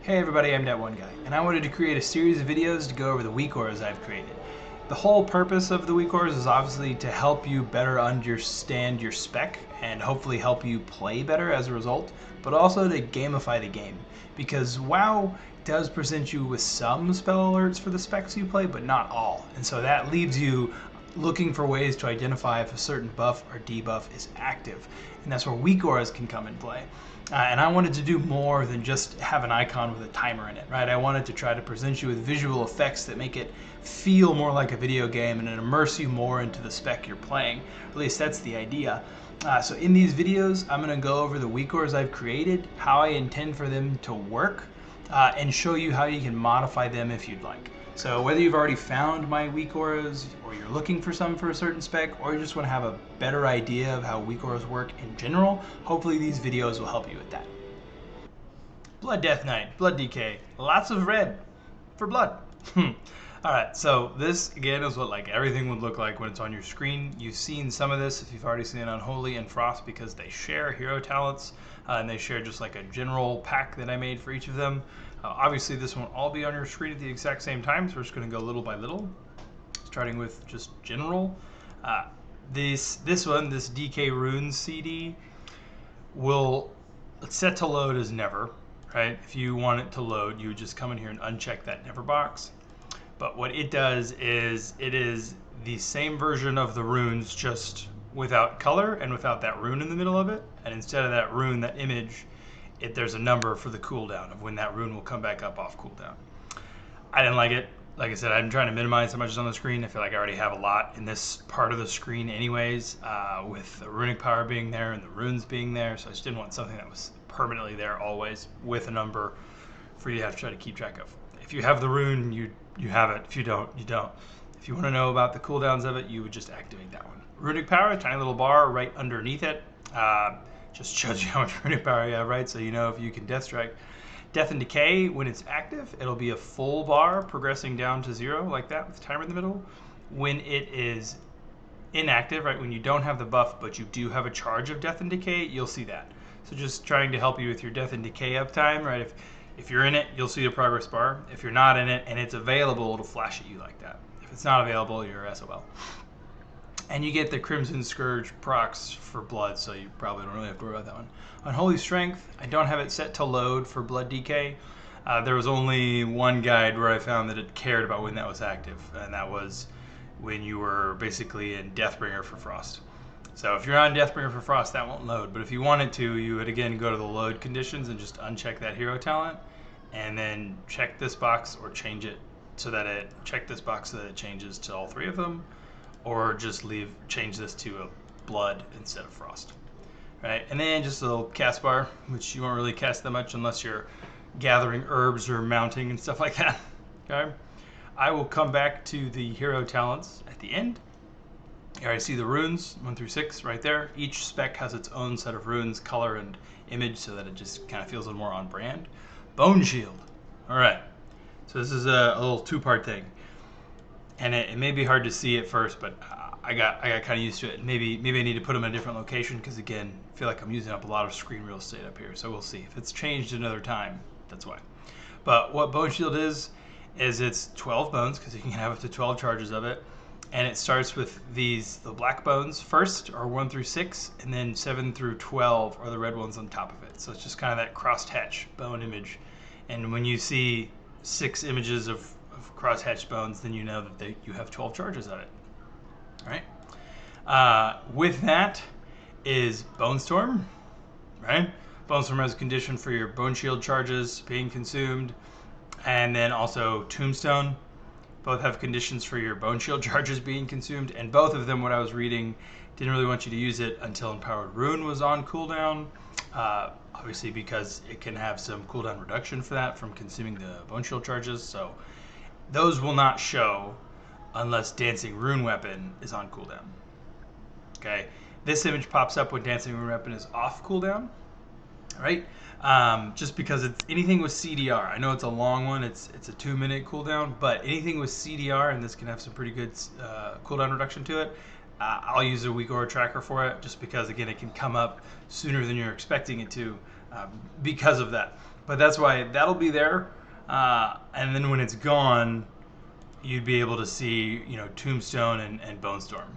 Hey everybody, I'm that one guy, and I wanted to create a series of videos to go over the Weakauras I've created. The whole purpose of the Weakauras is obviously to help you better understand your spec and hopefully help you play better as a result, but also to gamify the game. Because WoW does present you with some spell alerts for the specs you play, but not all. And so that leaves you looking for ways to identify if a certain buff or debuff is active. And that's where Weakauras can come in play. And I wanted to do more than just have an icon with a timer in it, right? I wanted to try to present you with visual effects that make it feel more like a video game and immerse you more into the spec you're playing. At least that's the idea. So in these videos, I'm going to go over the Weakauras I've created, how I intend for them to work, and show you how you can modify them if you'd like. So whether you've already found my Weakauras, or you're looking for some for a certain spec, or you just want to have a better idea of how Weakauras work in general, hopefully these videos will help you with that. Blood Death Knight, Blood DK, lots of red for blood. Alright, so this again is what like everything would look like when it's on your screen. You've seen some of this if you've already seen Unholy and Frost because they share hero talents and they share just like a general pack that I made for each of them. Obviously this won't all be on your screen at the exact same time, so we're just going to go little by little, starting with just general. This DK Runes CD will set to load as never, right? If you want it to load, you would just come in here and uncheck that never box. But what it does is it is the same version of the runes, just without color and without that rune in the middle of it. And instead of that rune, that image, there's a number for the cooldown of when that rune will come back up off cooldown. I didn't like it. Like I said, I'm trying to minimize how much is on the screen. I feel like I already have a lot in this part of the screen anyways, with the runic power being there and the runes being there. So I just didn't want something that was permanently there always with a number for you to have to try to keep track of. If you have the rune, you have it. If you don't, you don't. If you want to know about the cooldowns of it, you would just activate that one. Runic power, tiny little bar right underneath it. Just shows you how much runic power you have, right? So you know if you can death strike. Death and Decay, when it's active, it'll be a full bar progressing down to 0 like that with the timer in the middle. When it is inactive, right, when you don't have the buff but you do have a charge of Death and Decay, you'll see that. So just trying to help you with your Death and Decay uptime, right? If you're in it, you'll see a progress bar. If you're not in it and it's available, it'll flash at you like that. If it's not available, you're SOL. And you get the Crimson Scourge procs for blood, so you probably don't really have to worry about that one. Unholy Strength, I don't have it set to load for Blood DK. There was only one guide where I found that it cared about when that was active, and that was when you were basically in Deathbringer for Frost. So if you're on Deathbringer for Frost, that won't load. But if you wanted to, you would again go to the load conditions and just uncheck that hero talent, and then check this box or change it so that it changes to all three of them, or just change this to a blood instead of Frost. Right, and then just a little cast bar, which you won't really cast that much unless you're gathering herbs or mounting and stuff like that. Okay, I will come back to the hero talents at the end. Here I see the runes 1 through 6 right there. Each spec has its own set of runes, color, and image, so that it just kind of feels a little more on brand. Bone Shield. All right, so this is a little two-part thing, and it may be hard to see at first, but I got kind of used to it. Maybe I need to put them in a different location because again, I feel like I'm using up a lot of screen real estate up here. So we'll see. If it's changed another time, that's why. But what Bone Shield is it's 12 bones because you can have up to 12 charges of it. And it starts with the black bones first, are 1 through 6, and then 7 through 12 are the red ones on top of it. So it's just kind of that crosshatch bone image. And when you see 6 images of crosshatched bones, then you know that you have 12 charges of it. Right? With that is Bone Storm, right? Bone Storm has a condition for your Bone Shield charges being consumed, and then also Tombstone. Both have conditions for your Bone Shield charges being consumed, and both of them, what I was reading, didn't really want you to use it until Empowered Rune was on cooldown, obviously because it can have some cooldown reduction for that from consuming the Bone Shield charges, so those will not show unless Dancing Rune Weapon is on cooldown. Okay, this image pops up when Dancing Rune Weapon is off cooldown, right? Just because it's anything with CDR. I know it's a long one, it's a 2-minute cooldown, but anything with CDR, and this can have some pretty good cooldown reduction to it, I'll use a Weakura tracker for it, just because again it can come up sooner than you're expecting it to because of that. But that's why that'll be there. And then when it's gone, you'd be able to see, Tombstone and Bone Storm,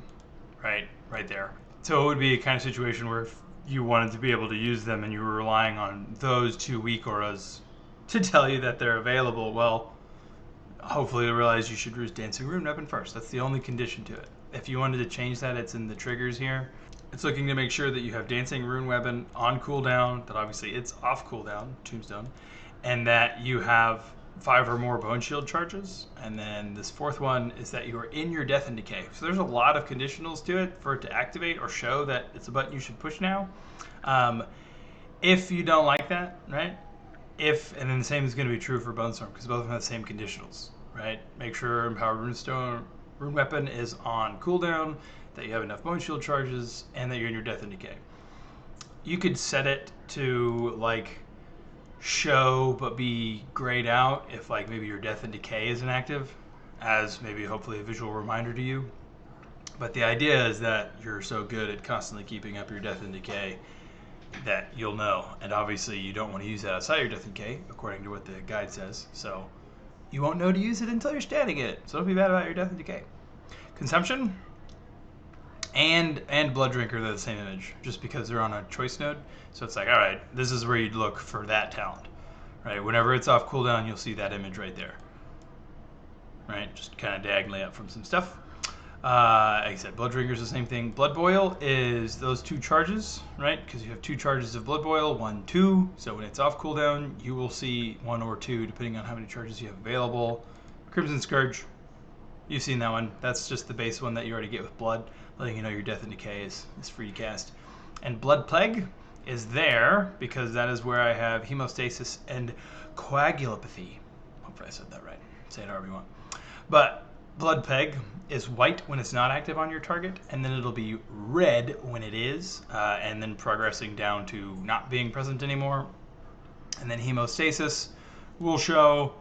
right there. So it would be a kind of situation where if you wanted to be able to use them and you were relying on those two Weakauras to tell you that they're available, well, hopefully you'll realize you should use Dancing Rune Weapon first. That's the only condition to it. If you wanted to change that, it's in the triggers here. It's looking to make sure that you have Dancing Rune Weapon on cooldown, that obviously it's off cooldown, Tombstone, and that you have 5 or more Bone Shield charges. And then this fourth one is that you are in your Death and Decay. So there's a lot of conditionals to it for it to activate or show that it's a button you should push now. If you don't like that, right? And then the same is going to be true for Bone Storm, because both of them have the same conditionals, right? Make sure Empowered Rune Weapon is on cooldown, that you have enough Bone Shield charges, and that you're in your Death and Decay. You could set it to like show but be grayed out if like maybe your Death and Decay isn't active, as maybe hopefully a visual reminder to you. But the idea is that you're so good at constantly keeping up your Death and Decay that you'll know. And obviously you don't want to use that outside your Death and Decay, according to what the guide says. So you won't know to use it until you're standing it. So don't be bad about your Death and Decay. Consumption and Blood Drinker, they're the same image, just because they're on a choice node. So it's like, all right, this is where you'd look for that talent, right? Whenever it's off cooldown, you'll see that image right there, right? Just kind of diagonally up from some stuff. Like I said, Blood Drinker is the same thing. Blood Boil is those 2 charges, right? Because you have 2 charges of Blood Boil, 1, 2. So when it's off cooldown, you will see 1 or 2, depending on how many charges you have available. Crimson Scourge, you've seen that one. That's just the base one that you already get with Blood, letting you know your Death and Decay is free to cast. And Blood Plague is there because that is where I have Hemostasis and Coagulopathy. Hopefully I said that right. Say it however you want. But Blood Plague is white when it's not active on your target, and then it'll be red when it is, and then progressing down to not being present anymore. And then Hemostasis will show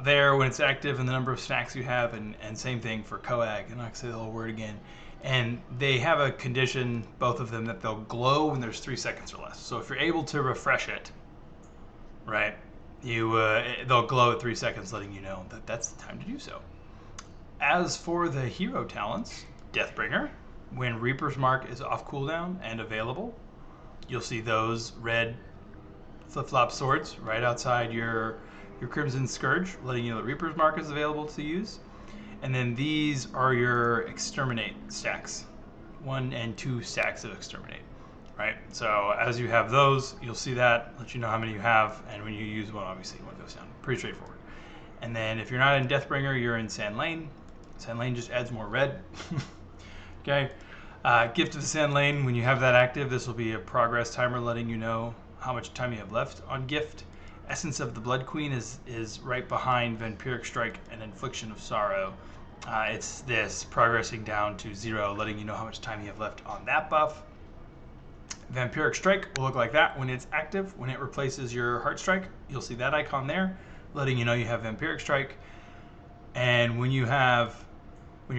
there when it's active and the number of stacks you have, and same thing for Coag. I'm not going to say the whole word again. And they have a condition, both of them, that they'll glow when there's 3 seconds or less. So if you're able to refresh it, right, they'll glow at 3 seconds, letting you know that that's the time to do so. As for the hero talents, Deathbringer, when Reaper's Mark is off cooldown and available, you'll see those red flip-flop swords right outside your Crimson Scourge, letting you know that Reaper's Mark is available to use. And then these are your Exterminate stacks, 1 and 2 stacks of Exterminate, right? So as you have those, you'll see that, let you know how many you have, and when you use one, obviously one goes down. Pretty straightforward. And then if you're not in Deathbringer, you're in Sand Lane. Sand Lane just adds more red. Okay. Gift of the Sand Lane, when you have that active, this will be a progress timer letting you know how much time you have left on Gift. Essence of the Blood Queen is right behind Vampiric Strike and Infliction of Sorrow. It's this progressing down to 0, letting you know how much time you have left on that buff. Vampiric Strike will look like that when it's active. When it replaces your Heart Strike, you'll see that icon there, letting you know you have Vampiric Strike. And when you're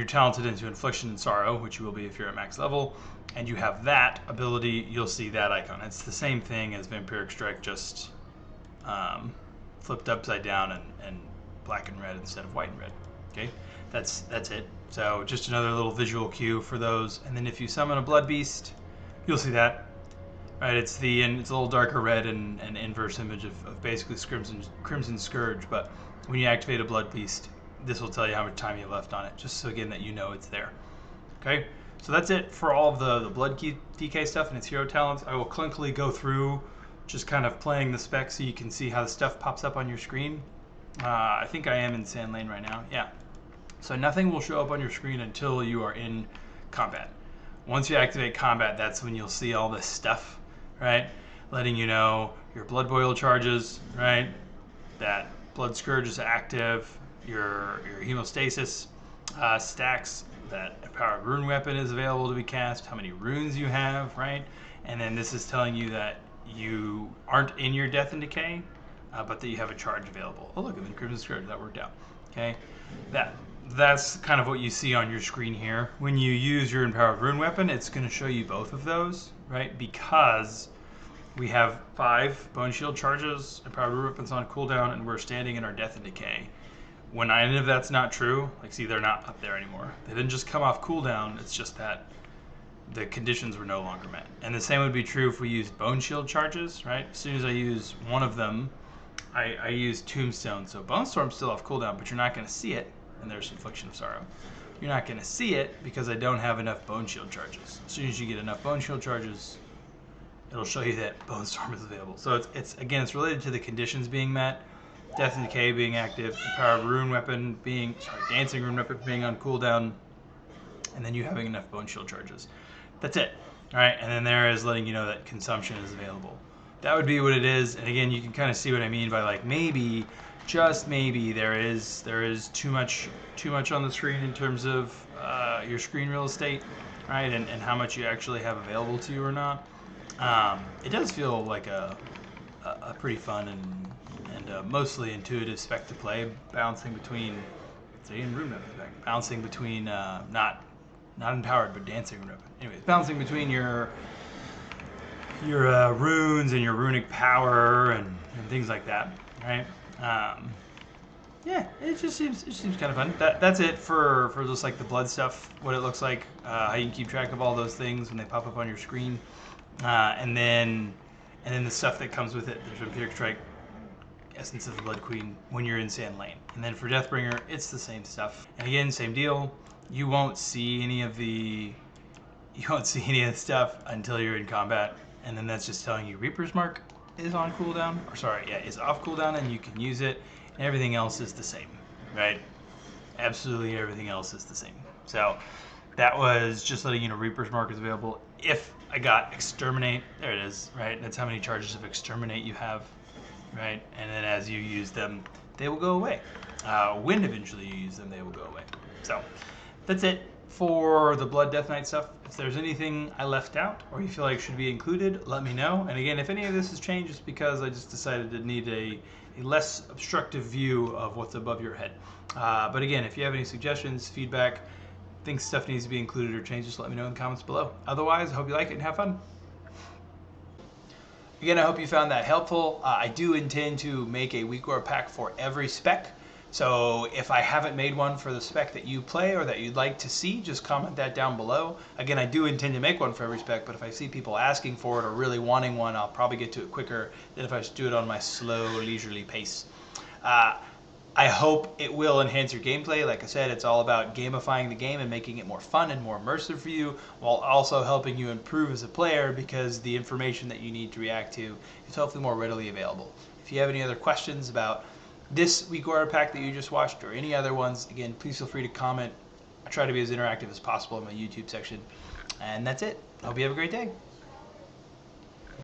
talented into Infliction and Sorrow, which you will be if you're at max level, and you have that ability, you'll see that icon. It's the same thing as Vampiric Strike, just flipped upside down and black and red instead of white and red. Okay, that's it. So just another little visual cue for those. And then if you summon a Blood Beast, you'll see that. Right, it's a little darker red and an inverse image of basically Crimson Scourge. But when you activate a Blood Beast, this will tell you how much time you have left on it, just so again that you know it's there. Okay, so that's it for all of the Blood DK stuff and its hero talents. I will clunkily go through just kind of playing the spec so you can see how the stuff pops up on your screen. I think I am in Sand Lane right now. Yeah. So nothing will show up on your screen until you are in combat. Once you activate combat, that's when you'll see all this stuff, right? Letting you know your Blood Boil charges, right? That Blood Scourge is active, your Hemostasis stacks, that Empowered Rune Weapon is available to be cast, how many runes you have, right? And then this is telling you that you aren't in your Death and Decay, but that you have a charge available. Oh look, I'm in Crimson Scourge, that worked out. Okay, that's kind of what you see on your screen here. When you use your Empowered Rune Weapon, it's going to show you both of those, right? Because we have 5 Bone Shield charges, Empowered Root Weapons on cooldown, and we're standing in our Death and Decay. When any of that's not true, like see, they're not up there anymore. They didn't just come off cooldown, it's just that the conditions were no longer met. And the same would be true if we used Bone Shield charges, right? As soon as I use one of them, I use Tombstone. So Bone Storm's still off cooldown, but you're not going to see it. And there's Infliction of Sorrow. You're not going to see it because I don't have enough Bone Shield charges. As soon as you get enough Bone Shield charges, it'll show you that Bone Storm is available. So it's again, it's related to the conditions being met. Death and Decay being active, Empowered Rune Weapon being, Dancing Rune Weapon being on cooldown, and then you having enough Bone Shield charges. That's it. All right, and then there is letting you know that consumption is available. That would be what it is. And again, you can kind of see what I mean by like maybe, just maybe, there is too much on the screen in terms of your screen real estate, right? And how much you actually have available to you or not. It does feel like a pretty fun and mostly intuitive spec to play, bouncing between, bouncing between not empowered but dancing rune weapon. Anyways, bouncing between your runes and your runic power and things like that, right? Yeah, it seems kind of fun. That's it for just like the blood stuff, what it looks like, how you can keep track of all those things when they pop up on your screen, and then the stuff that comes with it. There's Vampiric Strike, Essence of the Blood Queen when you're in Sand Lane, and then for Deathbringer, it's the same stuff. And again, same deal. You won't see any of the stuff until you're in combat, and then that's just telling you Reaper's Mark is on cooldown, or sorry, yeah, is off cooldown, and you can use it. And everything else is the same, right? Absolutely everything else is the same. So that was just letting you know Reaper's Mark is available. If I got Exterminate, there it is, right? That's how many charges of Exterminate you have, right? And then as you use them, they will go away. When eventually you use them, they will go away. So that's it for the Blood Death Knight stuff. If there's anything I left out or you feel like should be included, let me know. And again, if any of this has changed, it's because I just decided to need a less obstructive view of what's above your head. But again, if you have any suggestions, feedback, think stuff needs to be included or changed, just let me know in the comments below. Otherwise, I hope you like it and have fun. Again, I hope you found that helpful. I do intend to make a Weakura pack for every spec. So if I haven't made one for the spec that you play or that you'd like to see, just comment that down below. Again, I do intend to make one for every spec, but if I see people asking for it or really wanting one, I'll probably get to it quicker than if I just do it on my slow, leisurely pace. I hope it will enhance your gameplay. Like I said, it's all about gamifying the game and making it more fun and more immersive for you, while also helping you improve as a player because the information that you need to react to is hopefully more readily available. If you have any other questions about this Weakura pack that you just watched or any other ones, again, please feel free to comment. I try to be as interactive as possible in my YouTube section. And that's it. I hope you have a great day.